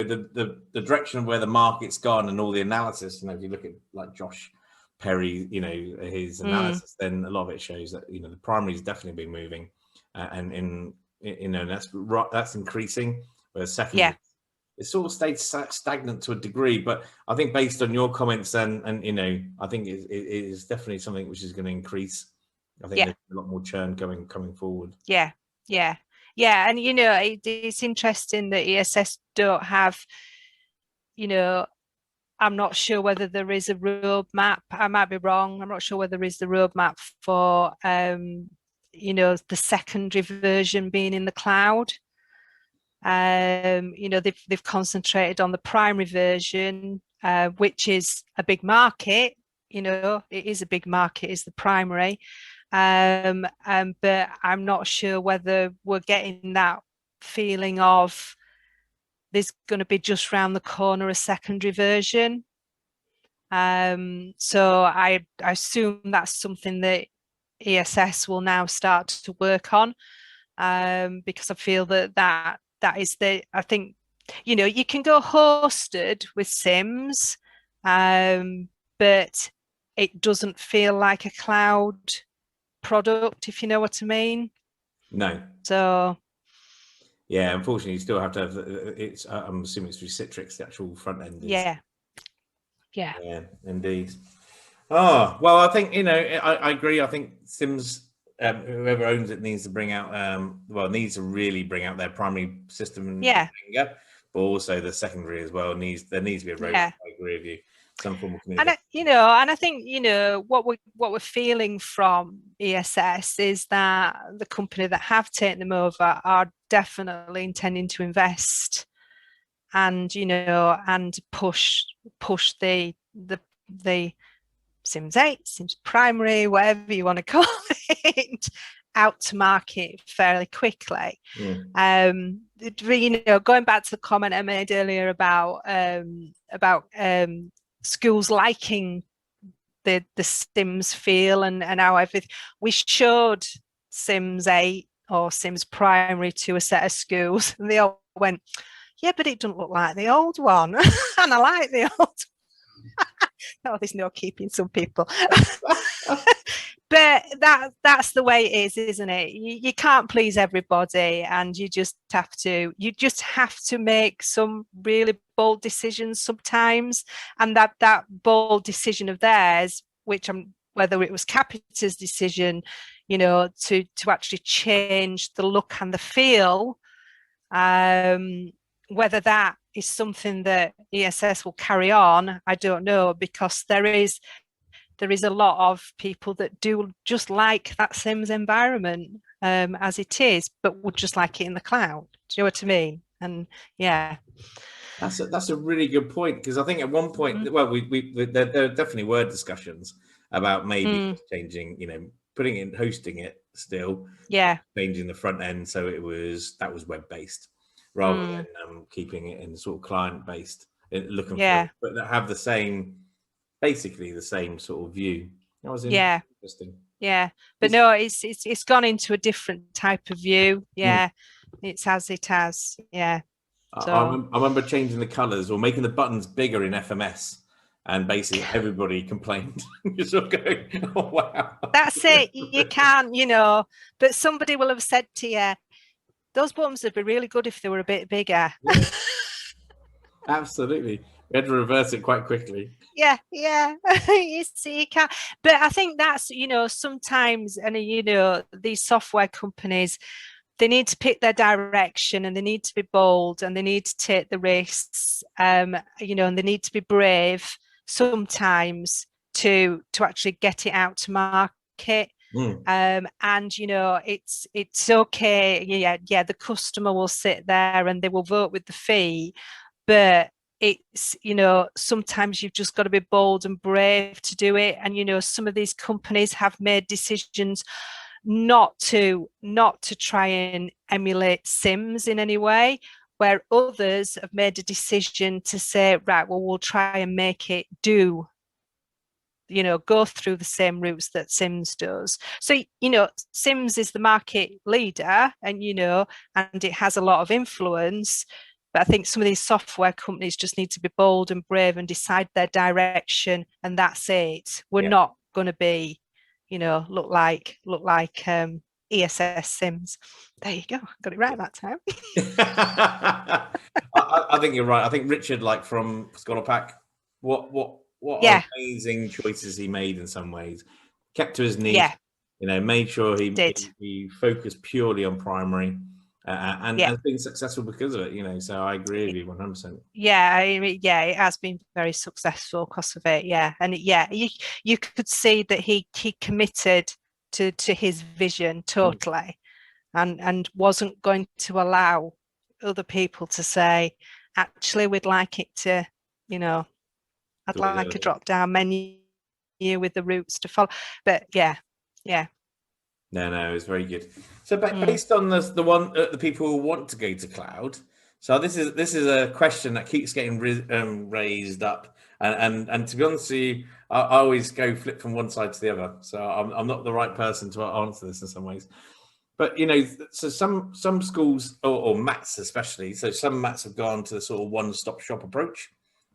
the direction of where the market's gone and all the analysis, if you look at like Josh Perry, his analysis, then a lot of it shows that the primary has definitely been moving, and that's increasing, whereas secondary it sort of stayed stagnant to a degree. But I think based on your comments and I think it is definitely something which is going to increase. I think there's a lot more churn coming forward. Yeah. And it's interesting that ESS don't have, I'm not sure whether there is a roadmap. I might be wrong. I'm not sure whether there is the roadmap for the secondary version being in the cloud. They've concentrated on the primary version, which is a big market. It is a big market, is the primary. But I'm not sure whether we're getting that feeling of there's going to be just round the corner a secondary version. So I assume that's something that ESS will now start to work on, because I feel that is I think, you can go hosted with SIMs, but it doesn't feel like a cloud product, if you know what I mean. No. So yeah, unfortunately you still have to have it's I'm assuming it's through Citrix, the actual front end is. Yeah, indeed. Oh well, I think I agree. I think SIMs, whoever owns it needs to bring out needs to really bring out their primary system, but also the secondary as well. There needs to be a roadmap. I agree with you. Some form of communication. And I think what we're feeling from ESS is that the company that have taken them over are definitely intending to invest and and push the Sims 8, Sims Primary, whatever you want to call it, out to market fairly quickly. Going back to the comment I made earlier about schools liking the Sims feel and how everything. We showed Sims 8 or Sims Primary to a set of schools, and they all went, "Yeah, but it doesn't look like the old one," and I like the old. Oh, there's no keeping some people. But that's the way it is, isn't it? You can't please everybody, and you just have to make some really bold decisions sometimes. And that bold decision of theirs, whether it was Capita's decision, to actually change the look and the feel, whether that is something that ESS will carry on, I don't know, because there is a lot of people that do just like that Sims environment as it is, but would just like it in the cloud. Do you know what I mean? And that's a really good point, because I think at one point, there definitely were discussions about maybe changing, hosting it still, changing the front end so that was web based rather than keeping it in sort of client based look and feel, but that have basically the same sort of view. That was interesting. Yeah, but no, it's gone into a different type of view. Yeah, it's as it has. Yeah. So I remember changing the colours or making the buttons bigger in FMS, and basically everybody complained. You're sort of going, "Oh wow." That's it. You can't, but somebody will have said to you, "Those buttons would be really good if they were a bit bigger." Yeah. Absolutely. We had to reverse it quite quickly. Yeah. You see, you can't. But I think that's, sometimes, and these software companies, they need to pick their direction, and they need to be bold, and they need to take the risks, and they need to be brave sometimes to actually get it out to market. And it's okay. Yeah, the customer will sit there and they will vote with the fee, but it's sometimes you've just got to be bold and brave to do it. And some of these companies have made decisions not to try and emulate Sims in any way, where others have made a decision to say, right, well, we'll try and make it go through the same routes that Sims does. So, Sims is the market leader, and it has a lot of influence, But I think some of these software companies just need to be bold and brave and decide their direction, and that's it. We're not going to be, look like ESS Sims. There you go, got it right that time. I think you're right. I think Richard, like from Scholar Pack, what amazing choices he made in some ways. Kept to his niche, made sure he focused purely on primary, and has been successful because of it. So I agree with you 100%. It has been very successful because of it. And you could see that he committed to his vision totally, and wasn't going to allow other people to say, actually, we'd like it to, I'd like a drop down menu with the routes to follow. But yeah. No, it's very good. So based on the people who want to go to cloud, so this is a question that keeps getting raised up, and to be honest with you, I always go flip from one side to the other. So I'm not the right person to answer this in some ways. But so some schools or MATs especially, so some MATs have gone to the sort of one-stop shop approach,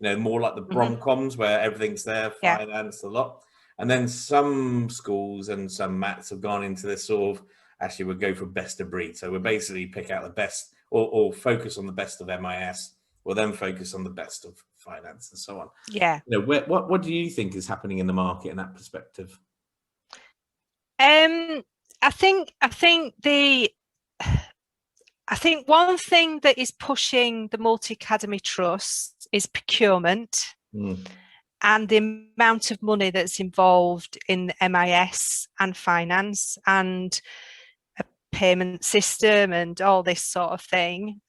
more like the Bromcoms where everything's there, finance, a lot. And then some schools and some MATs have gone into this sort of, actually we'll go for best of breed. So we'll basically pick out the best or focus on the best of MIS, or then focus on the best of finance and so on. Yeah. What do you think is happening in the market in that perspective? I think one thing that is pushing the multi-academy trust is procurement and the amount of money that's involved in MIS and finance and a payment system and all this sort of thing.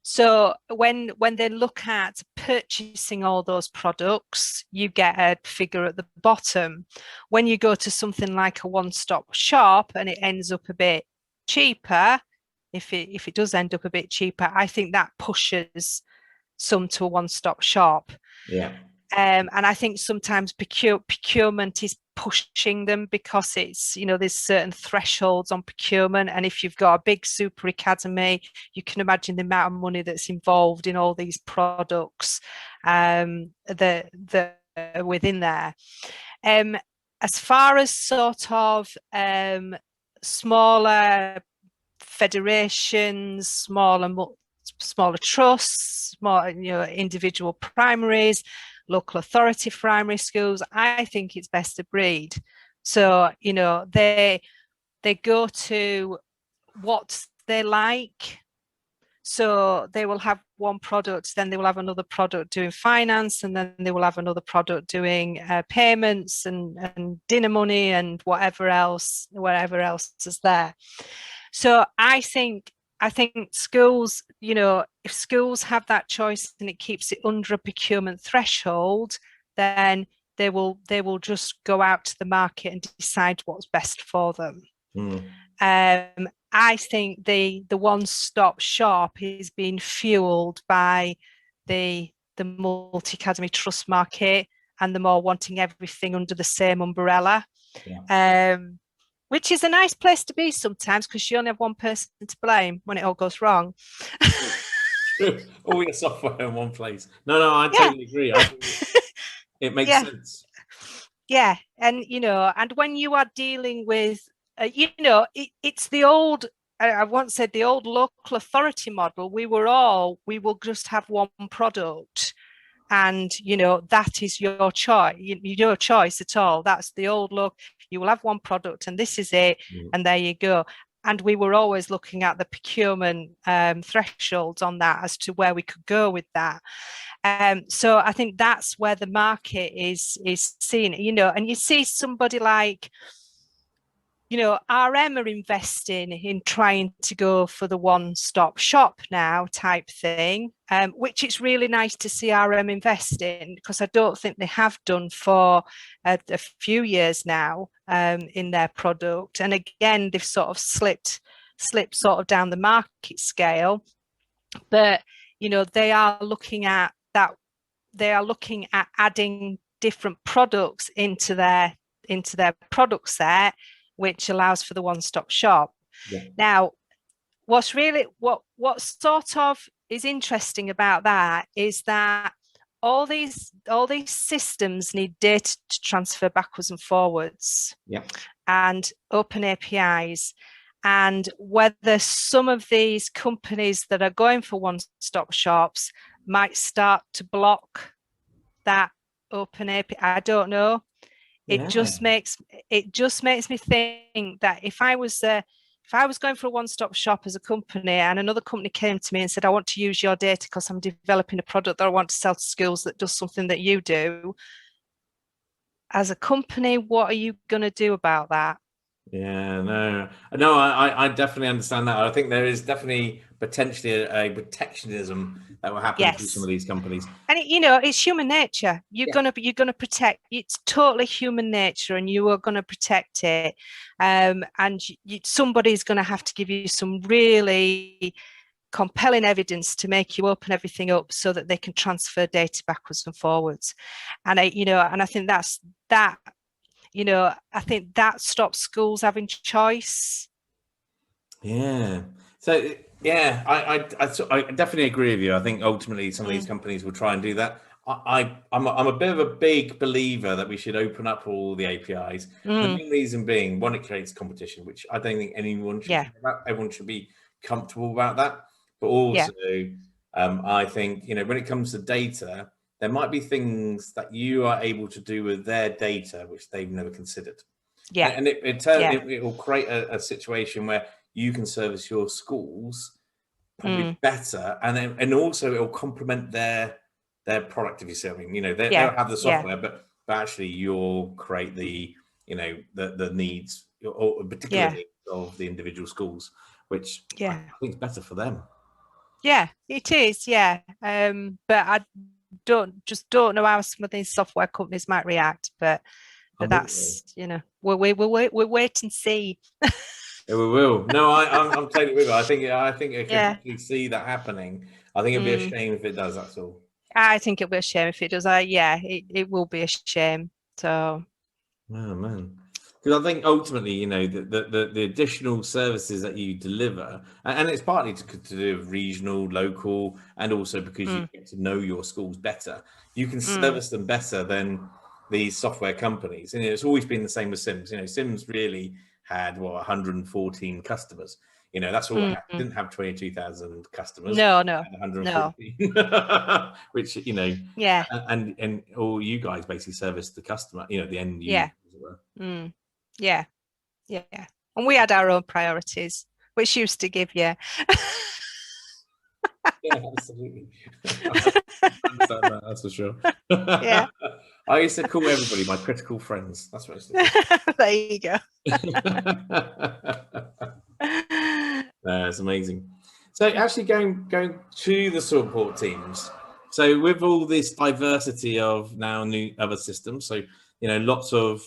So when they look at purchasing all those products, you get a figure at the bottom. When you go to something like a one-stop shop and it ends up a bit cheaper, if it does end up a bit cheaper, I think that pushes some to a one-stop shop. And I think sometimes procurement is pushing them because it's, there's certain thresholds on procurement. And if you've got a big super academy, you can imagine the amount of money that's involved in all these products that are within there. As far as sort of smaller federations, smaller trusts, small, individual primaries, local authority primary schools, I think it's best of breed. So, they go to what they like. So they will have one product, then they will have another product doing finance, and then they will have another product doing payments and dinner money and whatever else is there. So I think schools, if schools have that choice and it keeps it under a procurement threshold, then they will just go out to the market and decide what's best for them. I think the one-stop shop is being fueled by the multi-academy trust market and the more wanting everything under the same umbrella. Which is a nice place to be sometimes because you only have one person to blame when it all goes wrong. All your software in one place. No, I totally agree. It makes sense. Yeah, and and when you are dealing with, it's the old. I once said the old local authority model. We will just have one product. And that is your choice. Your choice at all. That's the old look. You will have one product, and this is it. And there you go. And we were always looking at the procurement thresholds on that as to where we could go with that. So I think that's where the market is seen. And you see somebody like, RM are investing in trying to go for the one-stop shop now type thing, which it's really nice to see RM invest in, because I don't think they have done for a few years now in their product. And again, they've sort of slipped sort of down the market scale. But, they are looking at that. They are looking at adding different products into their product set, which allows for the one-stop shop. Now, what sort of is interesting about that is that all these systems need data to transfer backwards and forwards, Yeah. and open APIs. And whether some of these companies that are going for one-stop shops might start to block that open API, I don't know. It just makes me think that if I was going for a one-stop shop as a company and another company came to me and said, I want to use your data because I'm developing a product that I want to sell to schools that does something that you do, as a company, what are you going to do about that? Yeah, no, I definitely understand that. I think there is definitely potentially a protectionism that will happen through some Yes. of these companies. And it's human nature. You're gonna protect. It's totally human nature, and you are gonna protect it. And somebody's gonna have to give you some really compelling evidence to make you open everything up so that they can transfer data backwards and forwards. And I think that. I think that stops schools having choice. Yeah. So yeah, I definitely agree with you. I think ultimately some of these companies will try and do that. I'm a bit of a big believer that we should open up all the APIs. The main reason being, one, it creates competition, which I don't think anyone should care about. Everyone should be comfortable about that. But also, I think, when it comes to data, there might be things that you are able to do with their data which they've never considered. Yeah. And it will create a situation where you can service your schools probably better, and also it will complement their product, if you see what I mean. They'll have the software, but actually you'll create the the needs, or particular needs of the individual schools, which I think is better for them. Yeah, it is. Yeah, but I don't know how some of these software companies might react. But that's we'll wait and see. Yeah, we will. No, I'm totally with you. I think I can definitely see that happening. I think it'd be a shame if it does. That's all. I think it'll be a shame if it does. It will be a shame. So. Oh man, because I think ultimately, the additional services that you deliver, and it's partly to do with regional, local, and also because you get to know your schools better. You can service them better than these software companies, and it's always been the same with Sims. Sims really had 114 customers. That's all it had. It didn't have 22,000 customers. No, 114, which yeah, and all you guys basically service the customer, the end user. Yeah, and we had our own priorities, which used to give you. Yeah, absolutely. I understand that, that's for sure. Yeah. I used to call everybody my critical friends. That's what I used to do. There you go. That's amazing. So actually going to the support teams. So with all this diversity of now new other systems, so lots of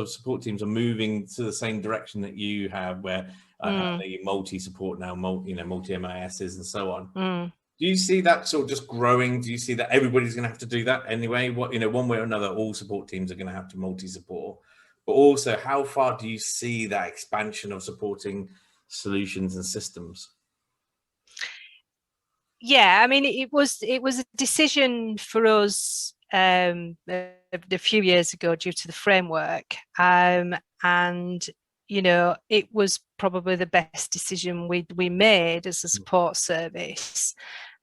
support teams are moving to the same direction that you have, where the multi-support now, multi-MISs and so on. Do you see that sort of just growing? Do you see that everybody's going to have to do that anyway? One way or another, all support teams are going to have to multi-support. But also, how far do you see that expansion of supporting solutions and systems? Yeah, I mean, it was a decision for us a few years ago due to the framework, and it was probably the best decision we made as a support service,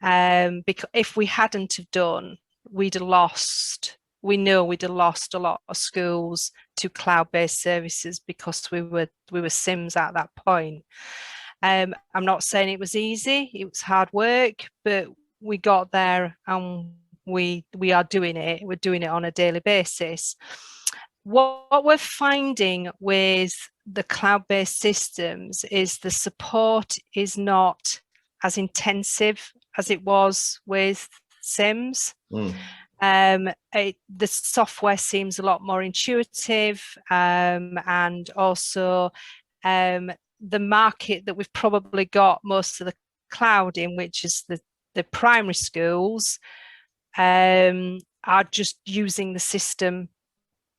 because if we hadn't have done, we'd have lost. We know we'd have lost a lot of schools to cloud-based services because we were Sims at that point. I'm not saying it was easy; it was hard work, but we got there, and we are doing it. We're doing it on a daily basis. What we're finding with the cloud-based systems is the support is not as intensive as it was with Sims. The software seems a lot more intuitive, and also the market that we've probably got most of the cloud in, which is the primary schools, are just using the system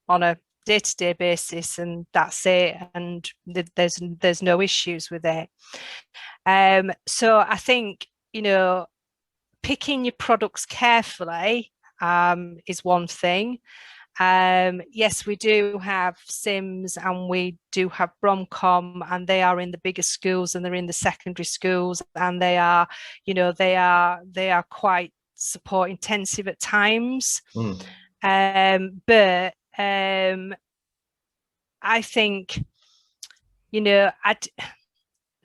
on a day-to-day basis, and that's it, and there's no issues with it. So I think picking your products carefully is one thing. Yes, we do have Sims and we do have Bromcom, and they are in the bigger schools and they're in the secondary schools, and they are, they are quite support intensive at times. But I think,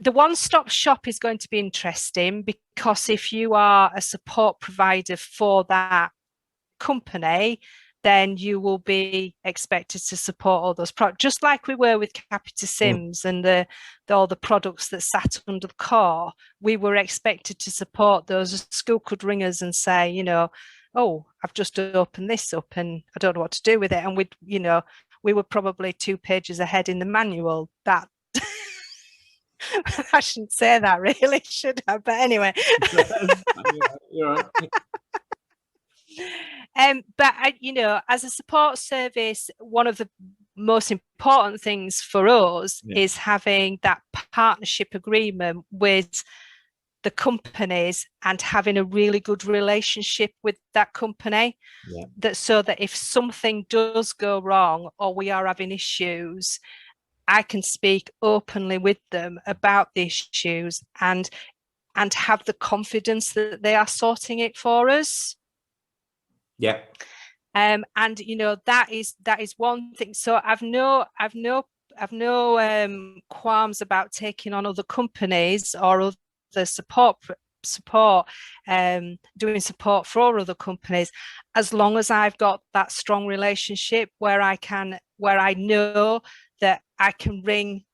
the one-stop shop is going to be interesting, because if you are a support provider for that company, then you will be expected to support all those products, just like we were with Capita Sims and all the products that sat under the core. We were expected to support those. A school could ring us and say, oh, I've just opened this up and I don't know what to do with it. And we were probably 2 pages ahead in the manual. That I shouldn't say that, really, should I? But anyway. You're right. But as a support service, one of the most important things for us is having that partnership agreement with the companies and having a really good relationship with that company. So that if something does go wrong or we are having issues, I can speak openly with them about the issues and have the confidence that they are sorting it for us. Yeah. And that is one thing. So I've no qualms about taking on other companies or other support, doing support for other companies, as long as I've got that strong relationship where I know that I can ring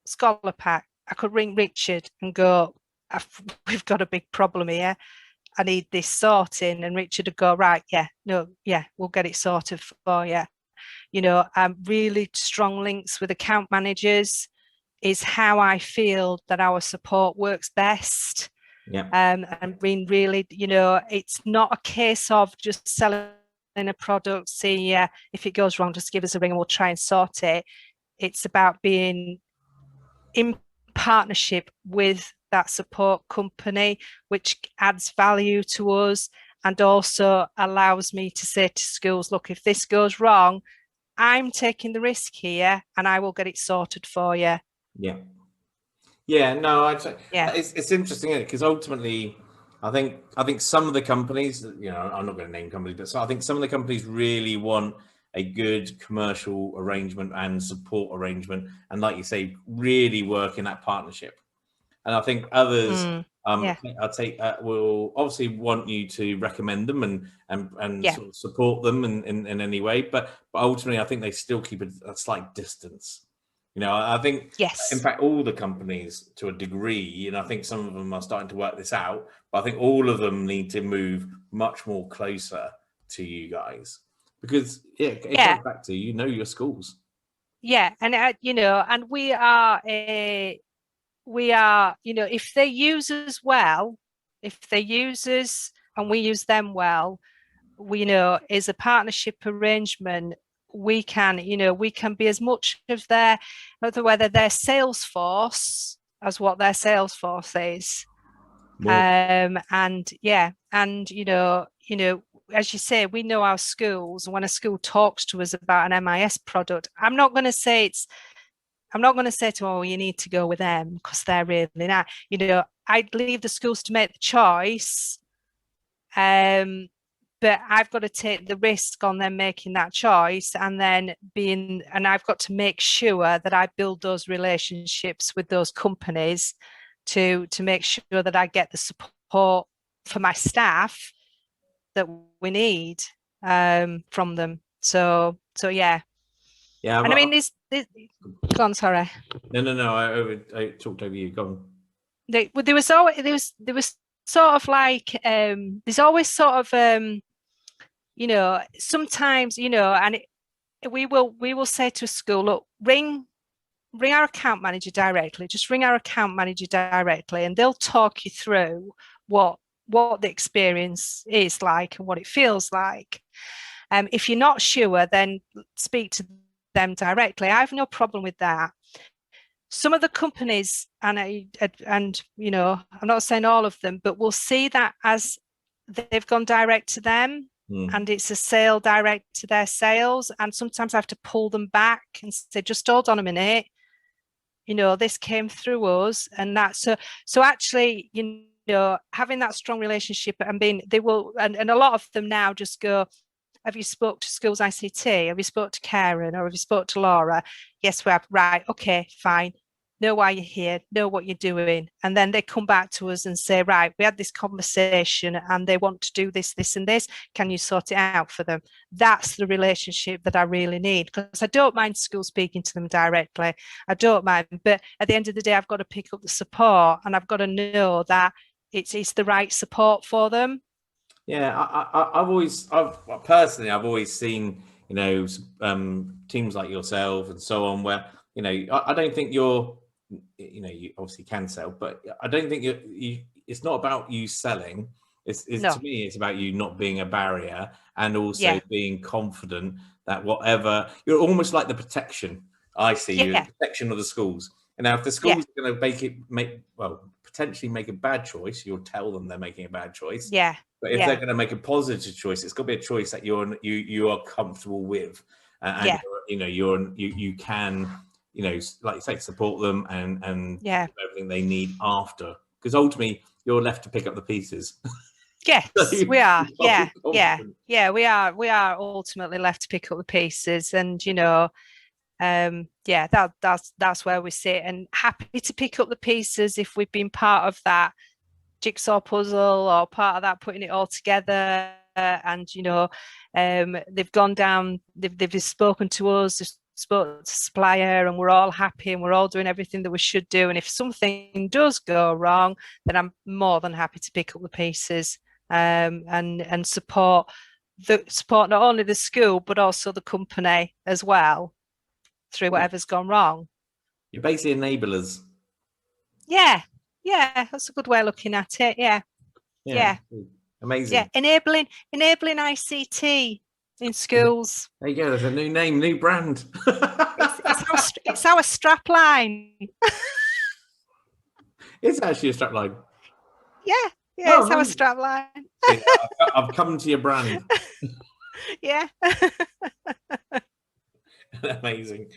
Scholar Pack, I could ring Richard and go, we've got a big problem here, I need this sorting, and Richard would go, right, we'll get it sorted for you. Really strong links with account managers is how I feel that our support works best. And being really, it's not a case of just selling a product, see if it goes wrong, just give us a ring and we'll try and sort it. It's about being in partnership with that support company, which adds value to us and also allows me to say to schools, look, if this goes wrong, I'm taking the risk here and I will get it sorted for you. No, I'd say it's interesting, because ultimately I think some of the companies, I'm not going to name companies, but I think some of the companies really want a good commercial arrangement and support arrangement, and like you say, really work in that partnership. And I think others will obviously want you to recommend them and sort of support them in any way, but ultimately I think they still keep a slight distance. I think, in fact, all the companies to a degree, and I think some of them are starting to work this out, but I think all of them need to move much more closer to you guys, because it goes back to, your schools. And and we are if they use us well, if they use us and we use them well, we is a partnership arrangement. We can be as much of whether their sales force as what their sales force is. As you say, we know our schools, and when a school talks to us about an MIS product, I'm not going to say to, oh, you need to go with them because they're really nice. I'd leave the schools to make the choice. But I've got to take the risk on them making that choice, and I've got to make sure that I build those relationships with those companies to make sure that I get the support for my staff that we need from them. So yeah. Yeah. And I mean, this go on, sorry. No, I talked over you. Go on. There was sort of like there's always sort of sometimes and we will say to a school, look, ring our account manager directly. Just ring our account manager directly, and they'll talk you through what the experience is like and what it feels like. If you're not sure, then speak to them directly. I have no problem with that. some of the companies, and you know, I'm not saying all of them, but we'll see that as they've gone direct to them, and it's a sale direct to their sales, and sometimes I have to pull them back and say, just hold on a minute, you know, this came through us, and that, so actually, you know, having that strong relationship and being, they will, and a lot of them now just go, have you spoke to schools ICT? Have you spoke to Karen, or have you spoke to Laura? Yes, we have. Right, okay, fine. Know why you're here, know what you're doing. And then they come back to us and say, right, we had this conversation and they want to do this, this, and this. Can you sort it out for them? That's the relationship that I really need, because I don't mind school speaking to them directly. I don't mind. But at the end of the day, I've got to pick up the support, and I've got to know that it's the right support for them. Yeah, I've personally, I've always seen, you know, teams like yourself and so on, where, you know, I don't think you're, you know, you obviously can sell, but I don't think it's not about you selling. No. To me, it's about you not being a barrier, and also Yeah. being confident that whatever, you're almost like the protection. I see you as Yeah. the protection of the schools. And now if the Yeah. schools are going to potentially make a bad choice, you'll tell them they're making a bad choice. Yeah. But if they're going to make a positive choice, it's got to be a choice that you are comfortable with, and Yeah. you know you can, you know, like you say, support them and Yeah. give everything they need after, because ultimately you're left to pick up the pieces. Yes, So we are. Yeah. be Yeah. confident. Yeah. We are. We are ultimately left to pick up the pieces, and you know, yeah, that's where we sit, and happy to pick up the pieces if we've been part of that jigsaw puzzle, or part of that putting it all together. And you know, they've gone down, they've spoken to us, they've spoken to supplier, and we're all happy and we're all doing everything that we should do. And if something does go wrong, then I'm more than happy to pick up the pieces, and support not only the school but also the company as well through whatever's gone wrong. You're basically enablers. Yeah, yeah, that's a good way of looking at it. Yeah, Yeah, yeah. Yeah, amazing. enabling ICT in There schools. you go. There's a new name, new brand. It's our strap line. It's actually a strap line. Yeah, yeah, Oh, it's our amazing. strap line. See, I've come to your brand. Yeah. Amazing.